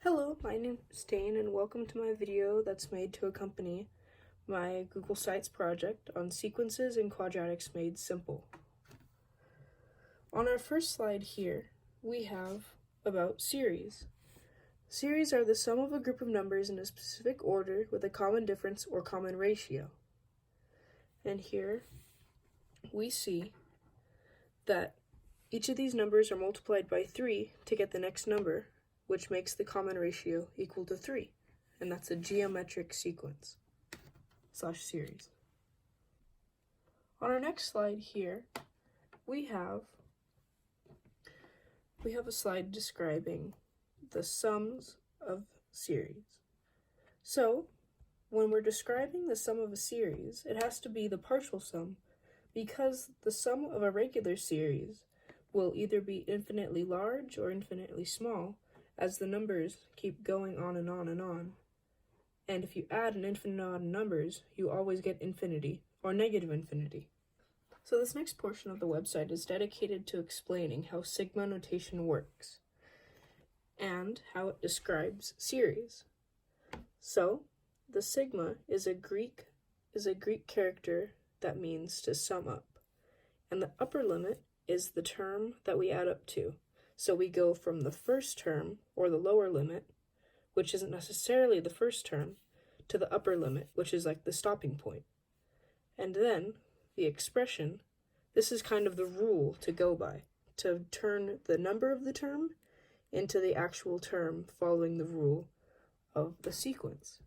Hello, my name is Dane and welcome to my video that's made to accompany my Google Sites project on sequences and quadratics made simple. On our first slide here, we have about series. Series are the sum of a group of numbers in a specific order with a common difference or common ratio. And here we see that each of these numbers are multiplied by 3 to get the next number, which makes the common ratio equal to 3. And that's a geometric sequence / series. On our next slide here, we have a slide describing the sums of series. So, when we're describing the sum of a series, it has to be the partial sum, because the sum of a regular series will either be infinitely large or infinitely small, as the numbers keep going on and on and on. And if you add an infinite amount of numbers, you always get infinity or negative infinity. So this next portion of the website is dedicated to explaining how sigma notation works and how it describes series. So the sigma is a Greek character that means to sum up, and the upper limit is the term that we add up to. So we go from the first term, or the lower limit, which isn't necessarily the first term, to the upper limit, which is like the stopping point. And then the expression, this is kind of the rule to go by, to turn the number of the term into the actual term following the rule of the sequence.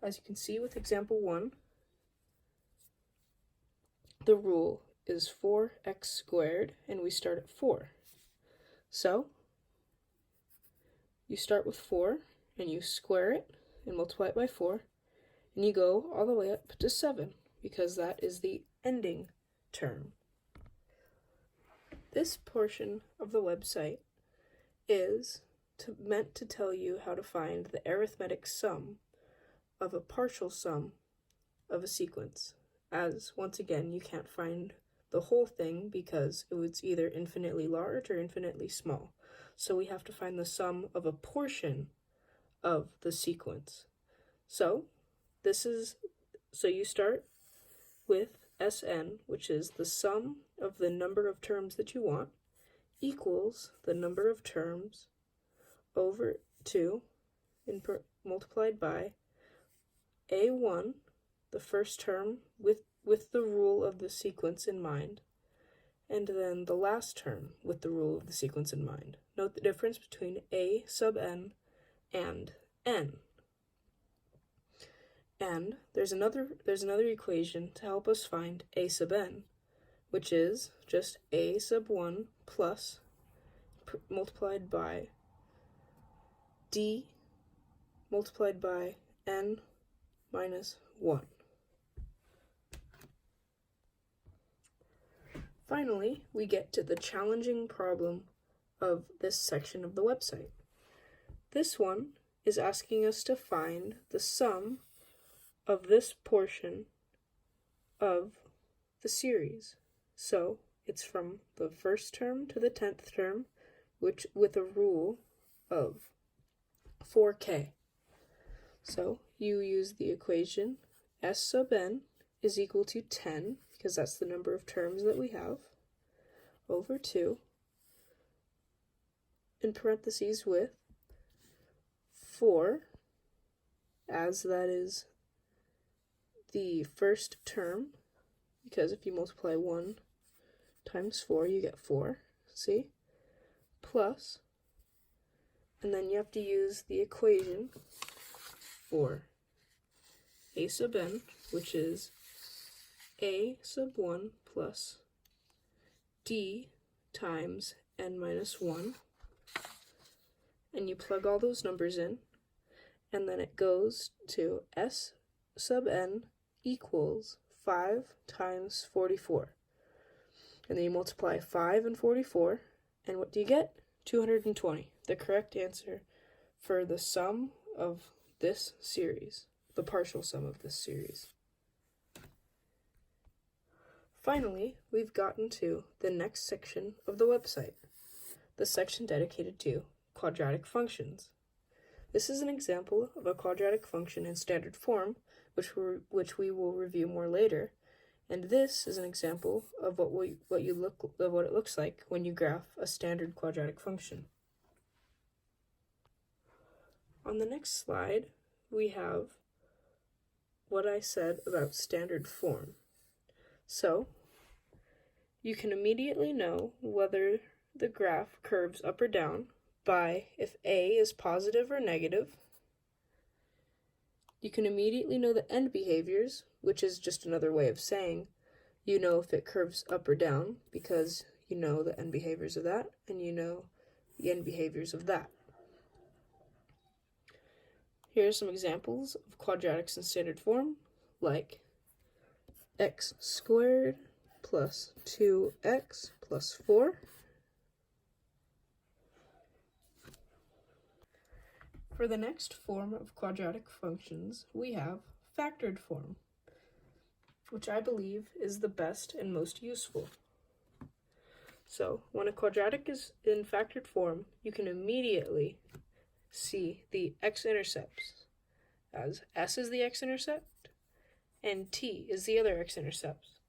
As you can see with example 1, the rule is 4x squared, and we start at 4. So, you start with 4, and you square it, and multiply it by 4, and you go all the way up to 7, because that is the ending term. This portion of the website is meant to tell you how to find the arithmetic sum of a partial sum of a sequence, as, once again, you can't find the whole thing because it was either infinitely large or infinitely small. So we have to find the sum of a portion of the sequence. So you start with Sn, which is the sum of the number of terms that you want, equals the number of terms over 2 multiplied by A1, the first term with the rule of the sequence in mind, and then the last term with the rule of the sequence in mind. Note the difference between A sub n and n. And there's another equation to help us find A sub n, which is just A sub 1 plus multiplied by D multiplied by n minus 1. Finally, we get to the challenging problem of this section of the website. This one is asking us to find the sum of this portion of the series. So it's from the first term to the 10th term, which with a rule of 4k. So you use the equation S sub n is equal to 10, because that's the number of terms that we have, over 2, in parentheses with 4, as that is the first term, because if you multiply 1 times 4, you get 4, see? Plus, and then you have to use the equation for A sub n, which is A sub 1 plus D times n minus 1, and you plug all those numbers in, and then it goes to S sub n equals 5 times 44. And then you multiply 5 and 44, and what do you get? 220, the correct answer for the sum of this series, the partial sum of this series. Finally, we've gotten to the next section of the website, the section dedicated to quadratic functions. This is an example of a quadratic function in standard form, which we will review more later, and this is an example of what it looks like when you graph a standard quadratic function. On the next slide, we have what I said about standard form. So, you can immediately know whether the graph curves up or down by if A is positive or negative. You can immediately know the end behaviors, which is just another way of saying you know if it curves up or down because you know the end behaviors of that and you know the end behaviors of that. Here are some examples of quadratics in standard form, like x squared plus 2x plus 4. For the next form of quadratic functions, we have factored form, which I believe is the best and most useful. So, when a quadratic is in factored form, you can immediately see the x-intercepts, as s is the x-intercept, and t is the other x-intercepts.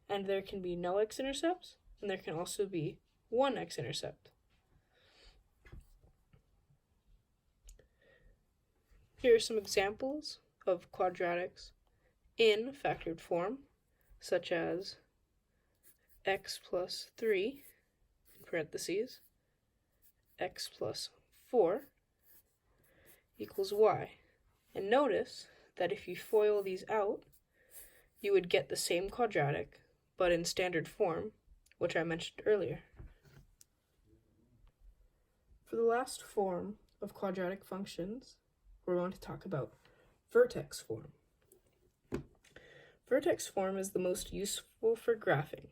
And there can be no x-intercepts, and there can also be one x-intercept. Here are some examples of quadratics in factored form, such as x plus 3, in parentheses, x plus 4 equals y. And notice that if you FOIL these out, you would get the same quadratic, but in standard form, which I mentioned earlier. For the last form of quadratic functions, we're going to talk about vertex form. Vertex form is the most useful for graphing,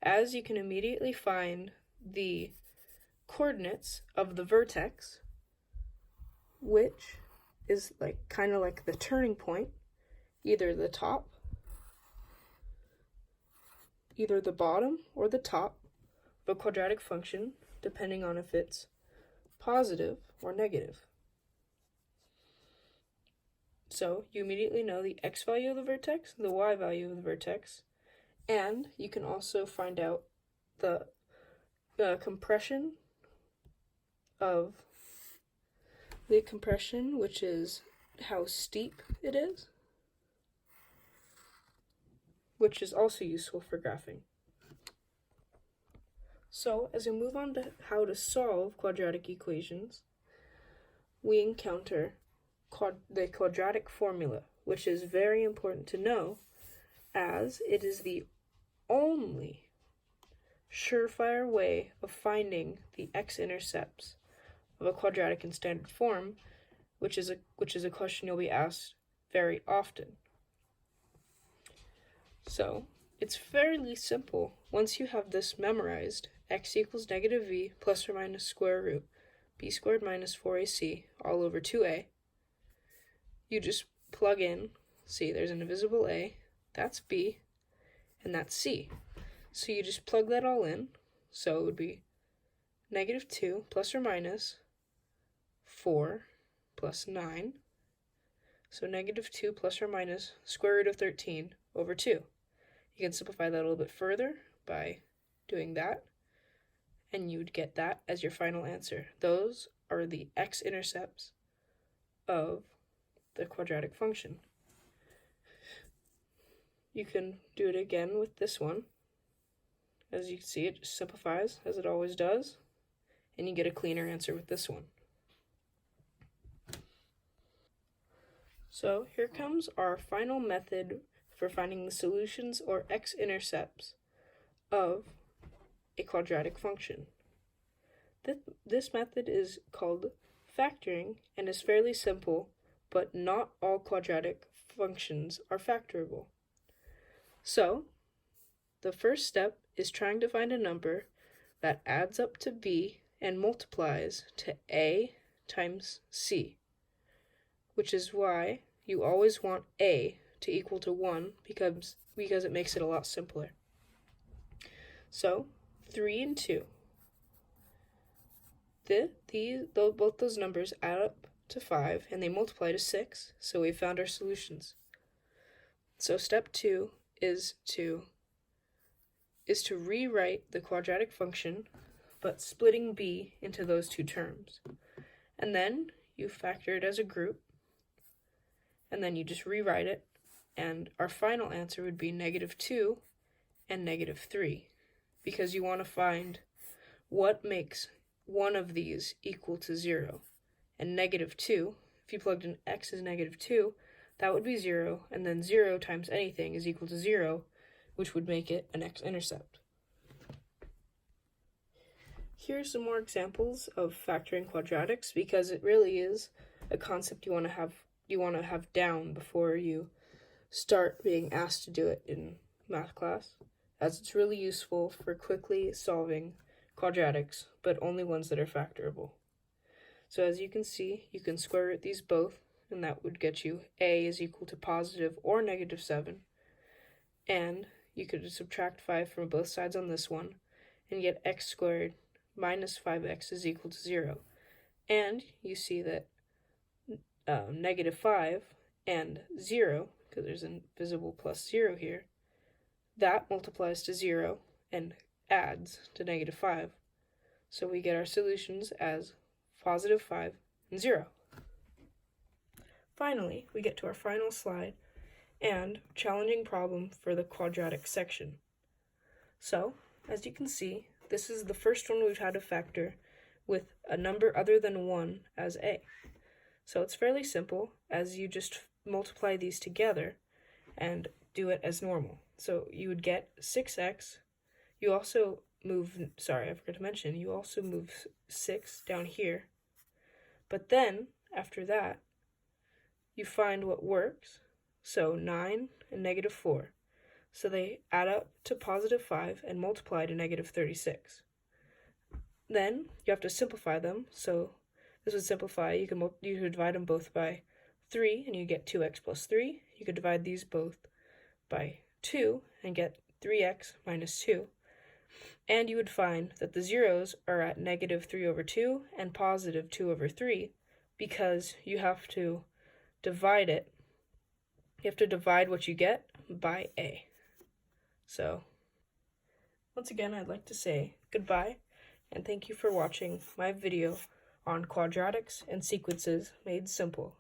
as you can immediately find the coordinates of the vertex, which is kind of like the turning point, either the bottom or the top of a quadratic function, depending on if it's positive or negative. So you immediately know the x value of the vertex, the y value of the vertex, and you can also find out the compression, which is how steep it is, which is also useful for graphing. So, as we move on to how to solve quadratic equations, we encounter the quadratic formula, which is very important to know, as it is the only surefire way of finding the x-intercepts of a quadratic in standard form, which is a question you'll be asked very often. So, it's fairly simple. Once you have this memorized, x equals negative v plus or minus square root b squared minus 4ac all over 2a, you just plug in, see there's an invisible a, that's b, and that's c. So you just plug that all in, so it would be negative 2 plus or minus 4 plus 9, so negative 2 plus or minus square root of 13 over 2. You can simplify that a little bit further by doing that, and you would get that as your final answer. Those are the x-intercepts of the quadratic function. You can do it again with this one. As you can see, it just simplifies, as it always does, and you get a cleaner answer with this one. So here comes our final method for finding the solutions or x-intercepts of a quadratic function. This method is called factoring and is fairly simple, but not all quadratic functions are factorable. So, the first step is trying to find a number that adds up to b and multiplies to a times c, which is why you always want a to equal to 1 because it makes it a lot simpler. So, 3 and 2. both those numbers add up to 5 and they multiply to 6, so we found our solutions. So step 2 is to rewrite the quadratic function, but splitting b into those two terms. And then you factor it as a group, and then you just rewrite it, and our final answer would be -2 and -3, because you want to find what makes one of these equal to 0. And -2, if you plugged in x as -2, that would be 0, and then 0 times anything is equal to 0, which would make it an x-intercept. Here's some more examples of factoring quadratics, because it really is a concept you want to have down before you start being asked to do it in math class, as it's really useful for quickly solving quadratics, but only ones that are factorable. So as you can see, you can square root these both, and that would get you a is equal to positive or -7, and you could subtract 5 from both sides on this one, and get x squared minus 5x is equal to 0. And you see that -5 and 0, because there's a visible plus 0 here, that multiplies to 0 and adds to -5. So we get our solutions as +5 and 0. Finally, we get to our final slide and challenging problem for the quadratic section. So, as you can see, this is the first one we've had to factor with a number other than 1 as a. So it's fairly simple, as you just multiply these together and do it as normal. So you would get 6x. You also move, sorry, I forgot to mention, you also move 6 down here. But then, after that, you find what works. So 9 and -4. So they add up to +5 and multiply to -36. Then you have to simplify them. So this would simplify. You could divide them both by 3 and you get 2x plus 3. You could divide these both by 2 and get 3x minus 2. And you would find that the zeros are at -3/2 and +2/3, because you have to divide it. You have to divide what you get by a. So, once again, I'd like to say goodbye, and thank you for watching my video on quadratics and sequences made simple.